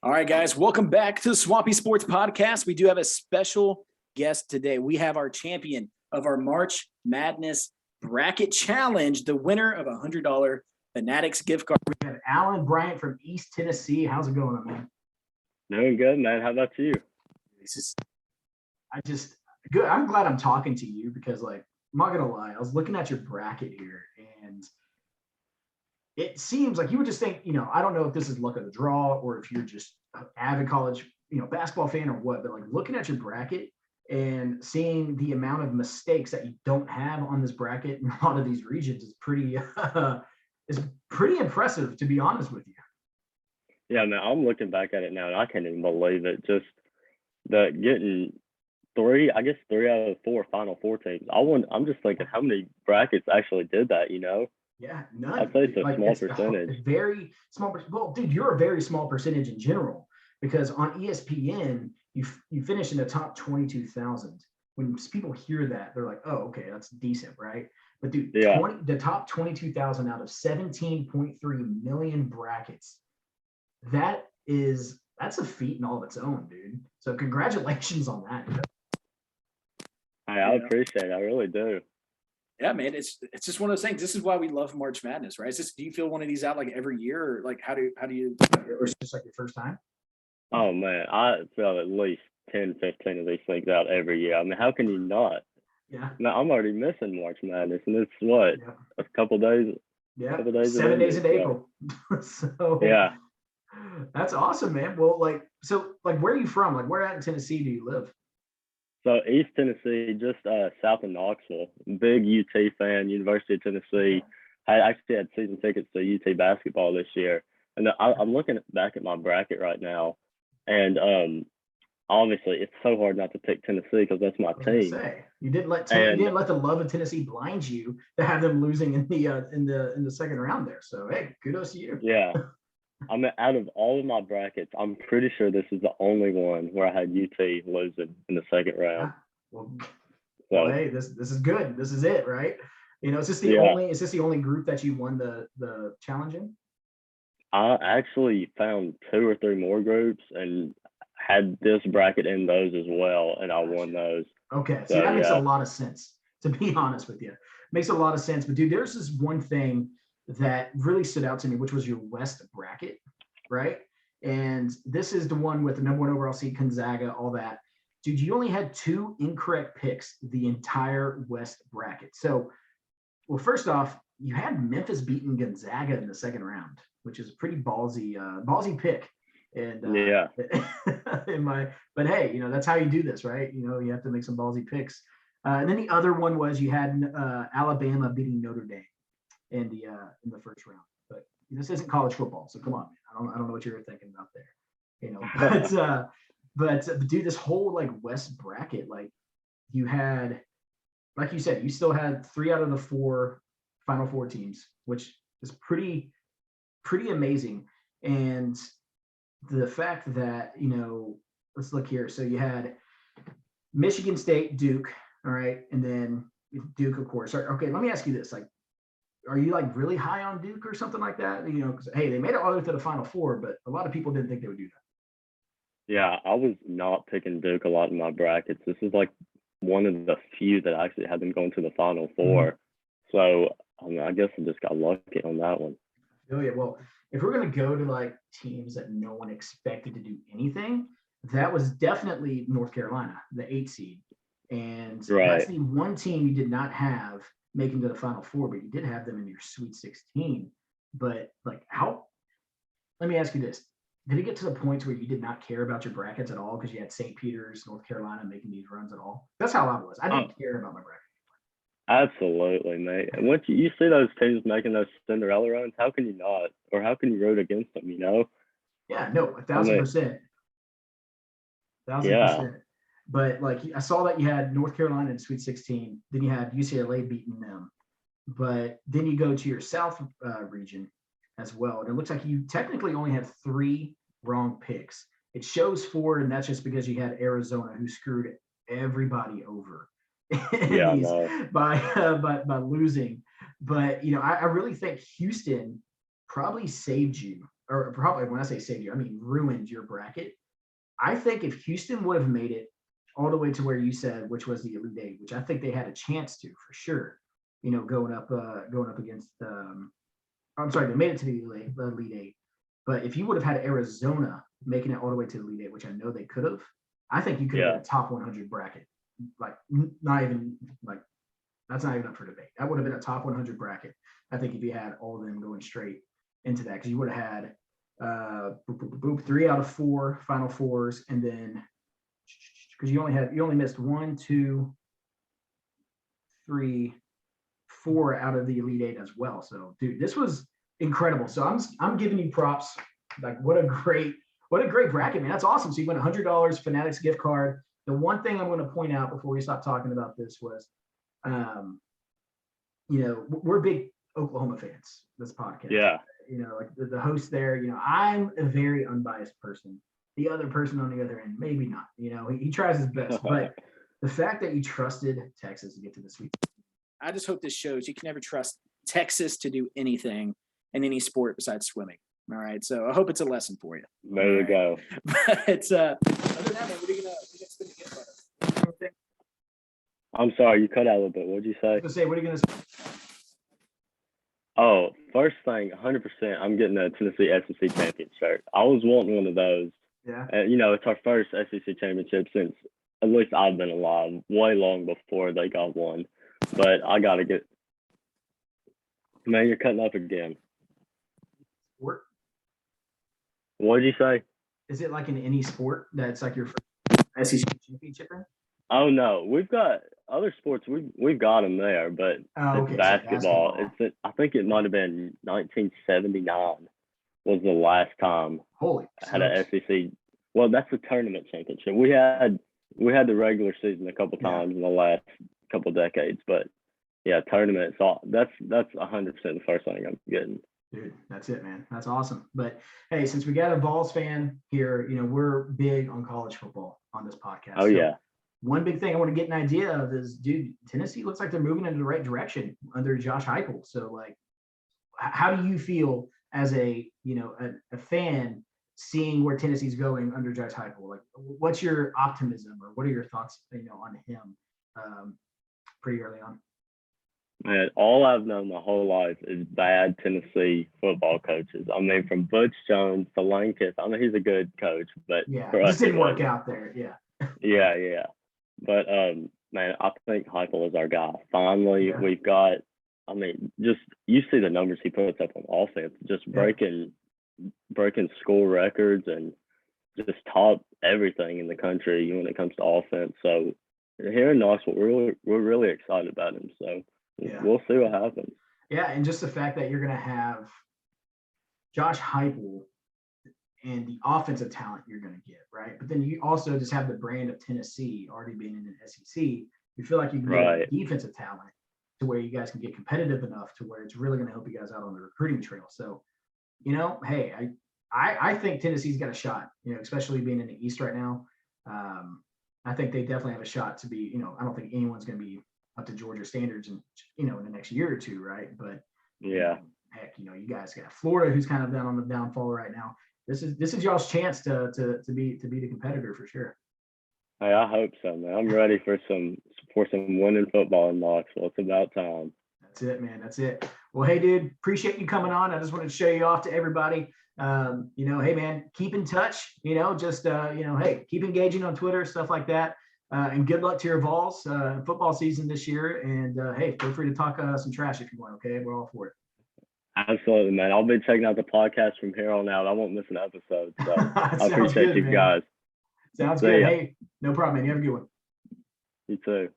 All right, guys, welcome back to the Swampy Sports Podcast. We do have a special guest today. We have our champion of our March Madness Bracket Challenge, the winner of a $100 Fanatics gift card. We have Alan Bryan from East Tennessee. How's it going, man? Doing good, man. How about you? Good. I'm glad I'm talking to you because, I'm not gonna lie, I was looking at your bracket here, and it seems like you would just think, I don't know if this is luck of the draw or if you're just an avid college, basketball fan or what, but looking at your bracket and seeing the amount of mistakes that you don't have on this bracket in a lot of these regions is pretty impressive, to be honest with you. Yeah, man, I'm looking back at it now and I can't even believe it. Just that getting three out of the four Final Four teams. I'm just thinking how many brackets actually did that, Yeah, none. I'd say it's a small percentage. Very small. Well, dude, you're a very small percentage in general because on ESPN, you finish in the top 22,000. When people hear that, they're like, "Oh, okay, that's decent, right?" But dude, the top 22,000 out of 17.3 million brackets. That's a feat in all of its own, dude. So congratulations on that, dude. I appreciate it. I really do. Yeah, man, it's just one of those things. This is why we love March Madness, right? Do you fill one of these out every year, or how do you? Or is it just your first time? Oh man, I fill at least 10, 15 of these things out every year. I mean, how can you not? Yeah. Now I'm already missing March Madness, and it's what a couple days. Yeah, 7 days in April. So yeah, that's awesome, man. Well, where are you from? Where at in Tennessee do you live? So East Tennessee, just south of Knoxville. Big UT fan, University of Tennessee. I actually had season tickets to UT basketball this year. And I'm looking back at my bracket right now. And obviously it's so hard not to pick Tennessee because that's my team. You didn't let the love of Tennessee blind you to have them losing in the second round there. So hey, kudos to you. Yeah. I mean, out of all of my brackets, I'm pretty sure this is the only one where I had UT losing in the second round. Well, hey, this is good. This is it, right? Is this the only group that you won the challenge in? I actually found 2 or 3 more groups and had this bracket in those as well, and I won those. Okay, so that makes a lot of sense, to be honest with you. Makes a lot of sense. But dude, there's this one thing that really stood out to me, which was your West bracket, right? And this is the one with the number 1 overall seed, Gonzaga, all that. Dude, you only had 2 incorrect picks the entire West bracket. So, well, first off, you had Memphis beating Gonzaga in the second round, which is a pretty ballsy pick. And but hey, that's how you do this, right? You have to make some ballsy picks. And then the other one was you had Alabama beating Notre Dame in the first round. But this isn't college football, so come on, man. I don't know what you were thinking about there, but dude, this whole West bracket, you had, like you said, you still had 3 out of the 4 Final Four teams, which is pretty amazing. And the fact that let's look here. So you had Michigan State, Duke, all right, and then Duke, of course. Okay, let me ask you this: are you really high on Duke or something like that? Because hey, they made it all the way to the Final Four, but a lot of people didn't think they would do that. Yeah, I was not picking Duke a lot in my brackets. This is one of the few that actually had them going to the Final Four. Mm-hmm. So I guess I just got lucky on that one. Oh yeah, well, if we're gonna go to teams that no one expected to do anything, that was definitely North Carolina, the 8 seed, and that's the one team you did not have making to the Final Four, but you did have them in your Sweet 16. But how? Let me ask you this: did it get to the point where you did not care about your brackets at all because you had St. Peter's, North Carolina making these runs at all? That's how I was. I didn't care about my bracket. Absolutely, mate. And once you see those teams making those Cinderella runs, how can you not? Or how can you root against them, Yeah, no, 1,000%. 1,000%. But I saw that you had North Carolina in Sweet 16, then you had UCLA beating them. But then you go to your South region as well, and it looks like you technically only had 3 wrong picks. It shows 4, and that's just because you had Arizona, who screwed everybody over by losing. But I really think Houston probably saved you or probably when I say saved you, I mean ruined your bracket. I think if Houston would have made it all the way to where you said, which was the Elite Eight, which I think they had a chance to for sure, going up against. I'm sorry, they made it to the Elite Eight. But if you would have had Arizona making it all the way to the Elite Eight, which I know they could have, I think you could have been a top 100 bracket. Like, not even like that's not even up for debate. That would have been a top 100 bracket. I think if you had all of them going straight into that, because you would have had 3 out of 4 Final Fours, and then because you only missed 1, 2, 3, 4 out of the Elite Eight as well. So, dude, this was incredible. So I'm giving you props. Like, what a great bracket, man. That's awesome. So you win $100 Fanatics gift card. The one thing I'm going to point out before we stop talking about this was, we're big Oklahoma fans. This podcast. Yeah. Like the host there. I'm a very unbiased person. The other person on the other end, maybe not. He tries his best, but the fact that you trusted Texas to get to the Sweet. I just hope this shows you can never trust Texas to do anything in any sport besides swimming. All right. So I hope it's a lesson for you. There you go. But other than that, man, what are you gonna spend the gift card? I'm sorry, you cut out a little bit. What did you say? I was gonna say, what are you gonna spend? Oh, first thing, 100%, I'm getting a Tennessee SEC champion shirt. I was wanting one of those. Yeah. And, it's our first SEC championship since at least I've been alive, way long before they got one. But I got to get – man, you're cutting up again. Sport? What did you say? Is it like in any sport that's like your first SEC championship in? Oh, no. We've got other sports. We've got them there, but okay, it's basketball. So I think it might have been 1979 was the last time Holy I had an SEC. Well, that's the tournament championship. We had the regular season a couple times in the last couple decades, but yeah, tournament. So that's 100% the first thing I'm getting. Dude, that's it, man. That's awesome. But hey, since we got a Vols fan here, we're big on college football on this podcast. Oh, yeah. One big thing I want to get an idea of is, dude, Tennessee looks like they're moving in the right direction under Josh Heupel. So, like, how do you feel as a fan seeing where Tennessee's going under Josh Heupel? Like, what's your optimism, or what are your thoughts, on him pretty early on? Man, all I've known my whole life is bad Tennessee football coaches. I mean, from Butch Jones to Lane Kiffin. I mean, he's a good coach, but for us, didn't work out there. Yeah. Yeah. But man, I think Heupel is our guy. Finally, we've got. I mean, just you see the numbers he puts up on offense, just breaking school records and just top everything in the country when it comes to offense. So here in Knoxville, we're really excited about him. So we'll see what happens. Yeah, and just the fact that you're going to have Josh Heupel and the offensive talent you're going to get, right? But then you also just have the brand of Tennessee already being in an SEC. You feel like you can get defensive talent to where you guys can get competitive enough to where it's really going to help you guys out on the recruiting trail. So, hey, I think Tennessee's got a shot, especially being in the East right now. I think they definitely have a shot to be, I don't think anyone's going to be up to Georgia standards in the next year or two, right? But heck, you guys got Florida, who's kind of down on the downfall right now. This is y'all's chance to be the competitor for sure. Hey, I hope so, man. I'm ready for some winning football in Knoxville. It's about time. That's it, man. That's it. Well, hey, dude, appreciate you coming on. I just wanted to show you off to everybody. Hey, man, keep in touch. Hey, keep engaging on Twitter, stuff like that. And good luck to your Vols football season this year. And hey, feel free to talk some trash if you want. Okay, we're all for it. Absolutely, man. I'll be checking out the podcast from here on out. I won't miss an episode. So I appreciate good, you man. guys. Sounds good. Hey, no problem, man. You have a good one. You too.